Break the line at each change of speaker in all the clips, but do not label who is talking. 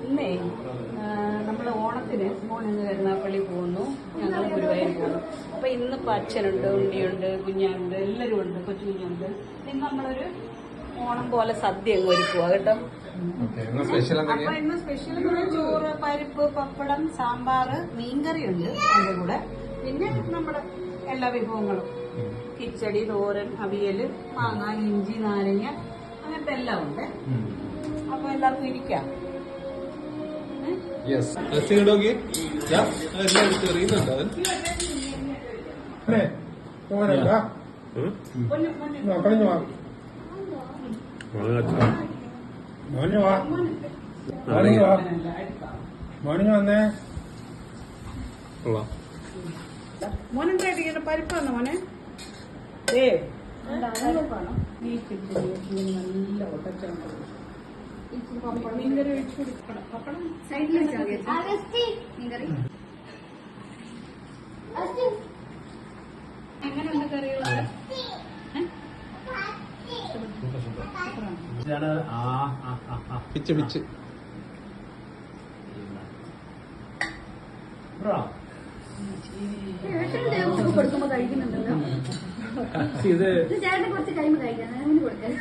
ഇന്നേ നമ്മൾ ഓണത്തിന് മോനിന്ന് കരുനാപ്പള്ളി പോകുന്നു, ഞങ്ങൾ ഗുരുവായൂർ പോകുന്നു. അപ്പൊ ഇന്നിപ്പോ അച്ഛനുണ്ട്, ഉണ്ണിയുണ്ട്, കുഞ്ഞുണ്ട്, എല്ലാവരും ഉണ്ട്, കൊച്ചു കുഞ്ഞുണ്ട്. ഇന്ന് നമ്മളൊരു ഓണം പോലെ സദ്യ അങ്ങ് ഒരുക്കുക കേട്ടോ. അപ്പൊ ഇന്ന് സ്പെഷ്യൽ ചോറ്, പരിപ്പ്, പപ്പടം, സാമ്പാറ്, മീൻകറിയുണ്ട് അതിന്റെ കൂടെ. പിന്നെ നമ്മുടെ എല്ലാ വിഭവങ്ങളും, കിച്ചടി, തോരൻ, അവിയല്, മാങ്ങ, ഇഞ്ചി, നാരങ്ങ, അങ്ങനത്തെ എല്ലാം ഉണ്ട്. അപ്പൊ എല്ലാവർക്കും ഇരിക്കാം. മോനെന്തായിട്ട് പരിപ്പാണ് മോനെ? പരിപ്പാണോ? നല്ല ഒട്ടച്ചാണ്. മീൻകറി ഒഴിച്ചു കൊടുക്കണം. പപ്പടം സൈഡിൽ എങ്ങനെയുണ്ട് കറികളൊക്കെ?
പിച്ച് പിച്ച്
കൊടുക്കുമ്പോ കഴിക്കുന്നുണ്ടല്ലോ. ചേട്ടനെ കുറച്ച് കഴിയുമ്പോ കഴിക്കാം, അങ്ങനെ കൊടുക്കാൻ.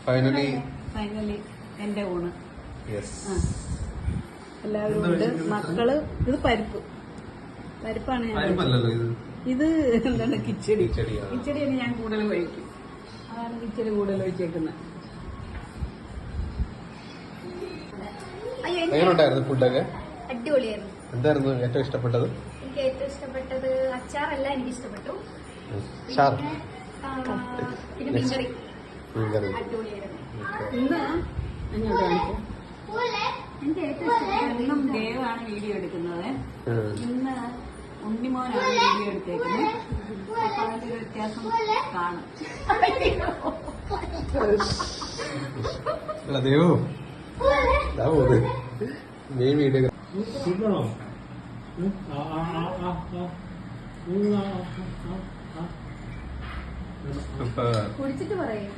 ഫൈനലി
എന്റെ ഊണ്. എല്ലാവരും ഉണ്ട്. മക്കള് ഇത് പരിപ്പാണ്. ഇത് എന്താണ്? കിച്ചടി. കിച്ചടിയാണ് ഞാൻ കൂടുതൽ കഴിക്കും. അതാണ് കിച്ചടി കൂടുതൽ ഒഴിച്ചേക്കുന്നത്.
എങ്ങനെയുണ്ടായിരുന്നു ഫുഡൊക്കെ?
അടിപൊളിയായിരുന്നു.
എന്തായിരുന്നു ഏറ്റവും ഇഷ്ടപ്പെട്ടത്?
എനിക്ക് ഏറ്റവും ഇഷ്ടപ്പെട്ടത് അച്ചാറല്ല, എനിക്ക് ഇഷ്ടപ്പെട്ടു. പിന്നെ മീൻകറി അടിപൊളിയായിരുന്നു.
ഇന്ന് അങ്ങോട്ട് കാണിക്കും.
എനിക്ക് ഏറ്റവും ഇഷ്ടപ്പെട്ടത്
ഇന്നും ദേവാണ് വീഡിയോ എടുക്കുന്നത്. ഇന്ന് ഉണ്ണിമോനാണ് വീഡിയോ എടുത്തേക്കുന്നത്. അപ്പൊ അതിന്റെ ഒരു വ്യത്യാസം കാണും.
മെയിൻ വീഡിയോ
കുടിച്ചിട്ട് പറയും.